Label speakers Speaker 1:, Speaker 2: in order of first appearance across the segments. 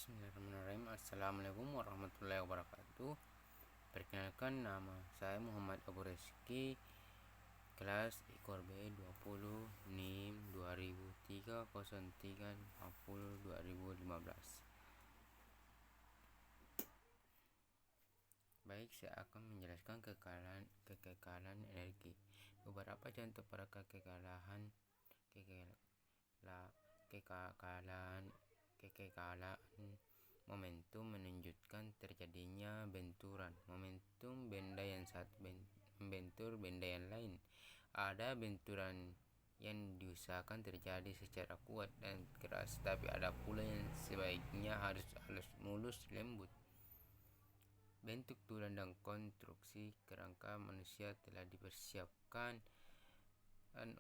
Speaker 1: Bismillahirrahmanirrahim. Assalamualaikum warahmatullahi wabarakatuh. Perkenalkan, nama saya Muhammad Abu Reski, kelas IKOR B 20 NIM 20030340 2015. Baik, saya akan menjelaskan kekekalan energi. Beberapa contoh pada kekekalan momentum menunjukkan terjadinya benturan momentum benda yang satu membentur benda yang lain. Ada benturan yang diusahakan terjadi secara kuat dan keras, tapi ada pula yang sebaiknya harus mulus lembut. Bentuk tulang dan konstruksi kerangka manusia telah dipersiapkan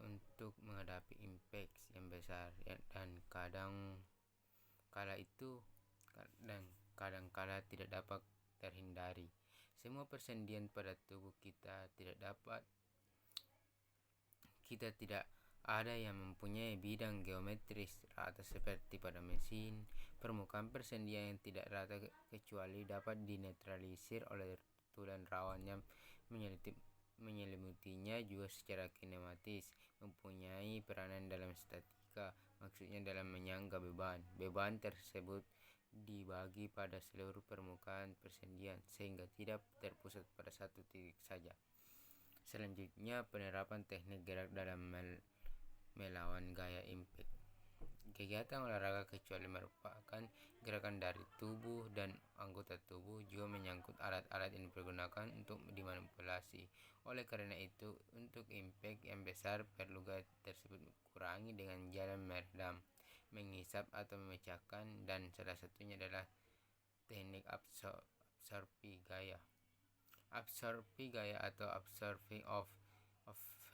Speaker 1: untuk menghadapi impact yang besar dan kadang-kala tidak dapat terhindari. Semua persendian pada tubuh kita tidak ada yang mempunyai bidang geometris rata seperti pada mesin. Permukaan persendian yang tidak rata kecuali dapat dinetralisir oleh tulang rawan yang menyelimutinya juga secara kinematis mempunyai peranan dalam statika, maksudnya dalam menyangga beban. Beban tersebut dibagi pada seluruh permukaan persendian sehingga tidak terpusat pada satu titik saja. Selanjutnya, penerapan teknik gerak dalam melawan gaya impact. Kegiatan olahraga kecuali merupakan gerakan dari tubuh dan anggota tubuh juga menyangkut alat-alat yang dipergunakan untuk dimanipulasi. Oleh karena itu, untuk impact yang besar perlu gaya tersebut kurangi dengan jalan meredam, menghisap atau memecahkan, dan salah satunya adalah teknik absorpsi gaya. Absorpsi gaya atau absorbing of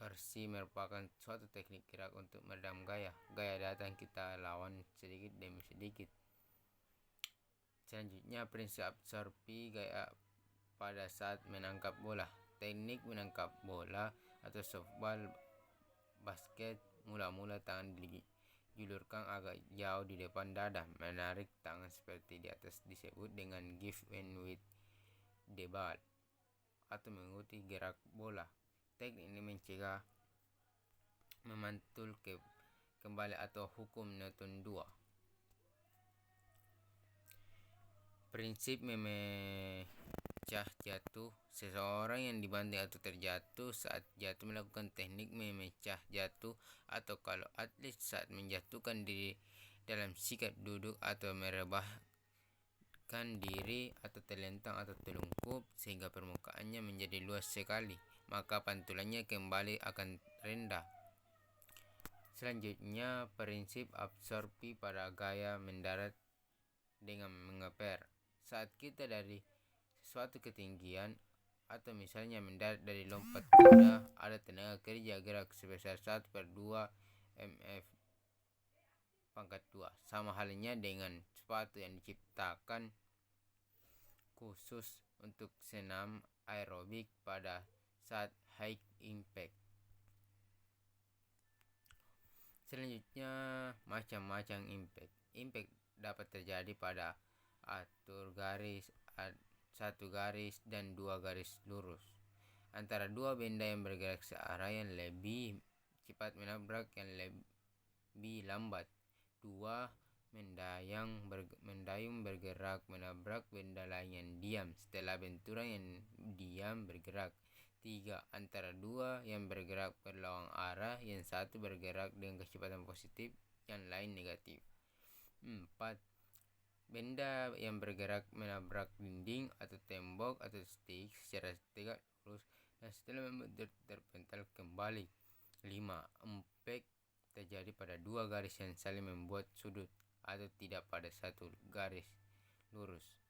Speaker 1: versi merupakan suatu teknik gerak untuk meredam gaya datang kita lawan sedikit demi sedikit. Selanjutnya, prinsip absorpsi gaya pada saat menangkap bola. Teknik menangkap bola atau softball basket, mula-mula tangan dijulurkan agak jauh di depan dada, menarik tangan seperti di atas disebut dengan give and with the ball atau mengikuti gerak bola. Teknik ini mencegah memantul kembali atau hukum Newton 2. Prinsip memecah jatuh. Seseorang yang dibanting atau terjatuh saat jatuh melakukan teknik memecah jatuh, atau kalau atlet saat menjatuhkan diri dalam sikap duduk atau merebahkan diri atau terlentang atau telungkup sehingga permukaannya menjadi luas sekali, maka pantulannya kembali akan rendah. Selanjutnya, prinsip absorpsi pada gaya mendarat dengan mengeper. Saat kita dari suatu ketinggian atau misalnya mendarat dari lompat kuda, ada tenaga kerja gerak sebesar 1/2 mf pangkat 2. Sama halnya dengan sepatu yang diciptakan khusus untuk senam aerobik pada saat high impact. Selanjutnya, macam-macam impact. Impact dapat terjadi pada satu garis dan dua garis lurus antara dua benda yang bergerak searah yang lebih cepat menabrak yang lebih lambat. 2. Mendayung bergerak menabrak benda lain yang diam setelah benturan yang diam bergerak. 3. Antara dua yang bergerak berlawanan arah, yang satu bergerak dengan kecepatan positif, yang lain negatif. 4. Benda yang bergerak menabrak dinding atau tembok atau stick secara tegak lurus dan setelah membentur terpental kembali. 5. Impact terjadi pada dua garis yang saling membuat sudut atau tidak pada satu garis lurus.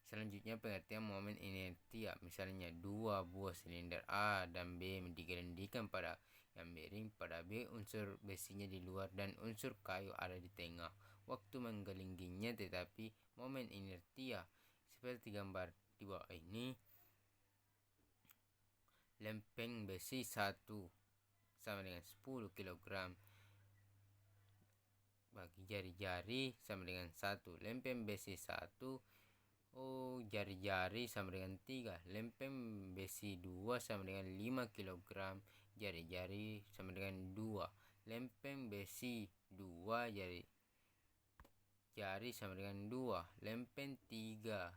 Speaker 1: Selanjutnya, pengertian momen inertia. Misalnya, dua buah silinder A dan B digelindingkan pada yang miring. Pada B, unsur besinya di luar dan unsur kayu ada di tengah waktu menggelindingnya, tetapi momen inertia seperti gambar di bawah ini. Lempeng besi 1 sama dengan 10 kg bagi jari-jari sama dengan 1. Lempeng besi 1, jari-jari sama dengan 3. Lempeng besi 2 sama dengan 5 kg. Jari-jari sama dengan 2. Lempeng besi 2 jari sama dengan 2. Lempeng 3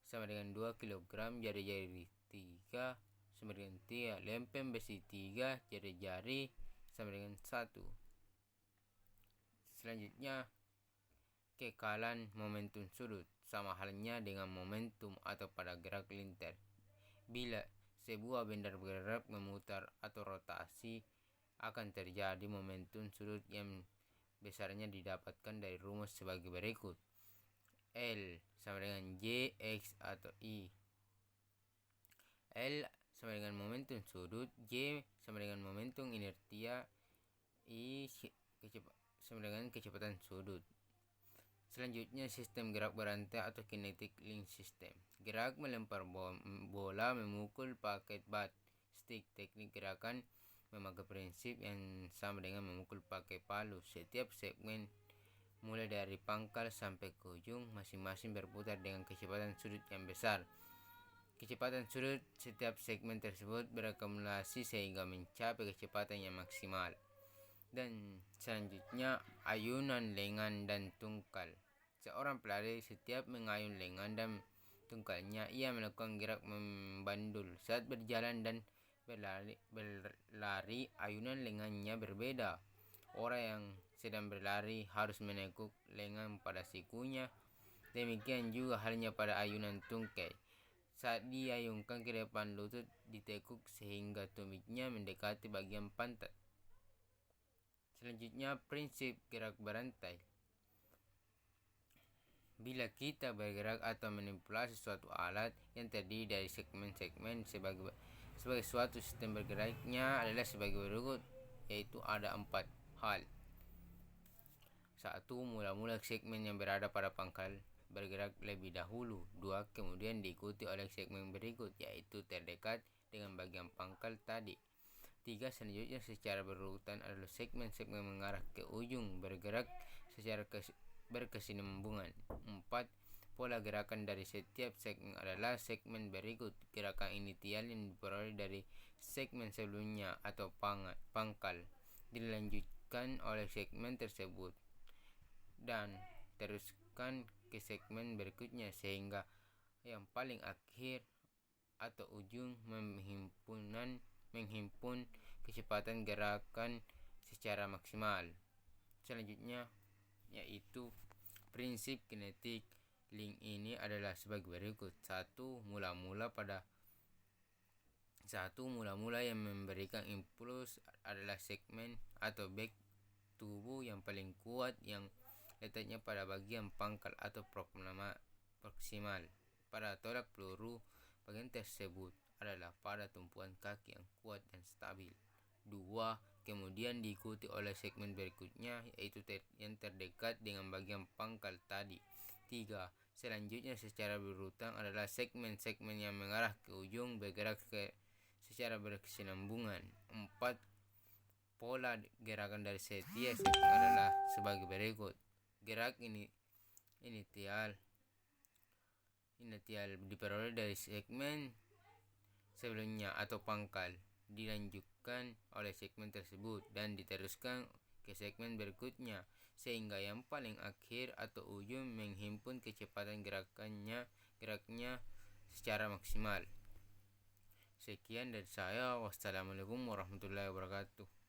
Speaker 1: sama dengan 2 kg. Jari-jari 3 sama dengan 3. Lempeng besi 3 jari-jari sama dengan 1. Selanjutnya, kekalan momentum sudut sama halnya dengan momentum atau pada gerak lintar. Bila sebuah benda bergerak memutar atau rotasi, akan terjadi momentum sudut yang besarnya didapatkan dari rumus sebagai berikut. L sama dengan J, X atau Y. L sama dengan momentum sudut, J sama dengan momentum inertia, Y sama dengan kecepatan sudut. Selanjutnya, sistem gerak berantai atau kinetic link system. Gerak melempar bola memukul pakai bat, stick. Teknik gerakan memakai prinsip yang sama dengan memukul pakai palu. Setiap segmen mulai dari pangkal sampai ke ujung masing-masing berputar dengan kecepatan sudut yang besar. Kecepatan sudut setiap segmen tersebut berakumulasi sehingga mencapai kecepatan yang maksimal. Dan selanjutnya, ayunan lengan dan tungkal. Seorang pelari setiap mengayun lengan dan tungkalnya, ia melakukan gerak membandul. Saat berjalan dan berlari, ayunan lengannya berbeda. Orang yang sedang berlari harus menekuk lengan pada sikunya. Demikian juga halnya pada ayunan tungkai. Saat diayunkan ke depan, lutut ditekuk sehingga tumitnya mendekati bagian pantat. Selanjutnya, prinsip gerak berantai. Bila kita bergerak atau manipulasi suatu alat yang terdiri dari segmen-segmen sebagai suatu sistem bergeraknya adalah sebagai berikut, yaitu ada 4 hal. 1. Mula-mula segmen yang berada pada pangkal bergerak lebih dahulu. 2. Kemudian diikuti oleh segmen berikut, yaitu terdekat dengan bagian pangkal tadi. 3. Selanjutnya secara berurutan adalah segmen-segmen mengarah ke ujung bergerak secara berkesinambungan. 4. Pola gerakan dari setiap segmen adalah segmen berikut. Gerakan inisial yang diperoleh dari segmen sebelumnya atau pangkal dilanjutkan oleh segmen tersebut dan teruskan ke segmen berikutnya sehingga yang paling akhir atau ujung menghimpun kecepatan gerakan secara maksimal. Selanjutnya, yaitu prinsip kinetic link ini adalah sebagai berikut. 1. Mula-mula yang memberikan impuls adalah segmen atau back tubuh yang paling kuat yang letaknya pada bagian pangkal atau proksimal. Pada tolak peluru, bagian tersebut adalah pada tumpuan kaki yang kuat dan stabil. 2. Kemudian diikuti oleh segmen berikutnya, yaitu yang terdekat dengan bagian pangkal tadi. 3. Selanjutnya secara berurutan adalah segmen-segmen yang mengarah ke ujung bergerak secara berkesinambungan. 4. Pola gerakan dari setiap segmen adalah sebagai berikut. Gerak inisial diperoleh dari segmen sebelumnya atau pangkal, dilanjutkan oleh segmen tersebut dan diteruskan ke segmen berikutnya sehingga yang paling akhir atau ujung menghimpun kecepatan geraknya secara maksimal. Sekian dari saya. Wassalamualaikum warahmatullahi wabarakatuh.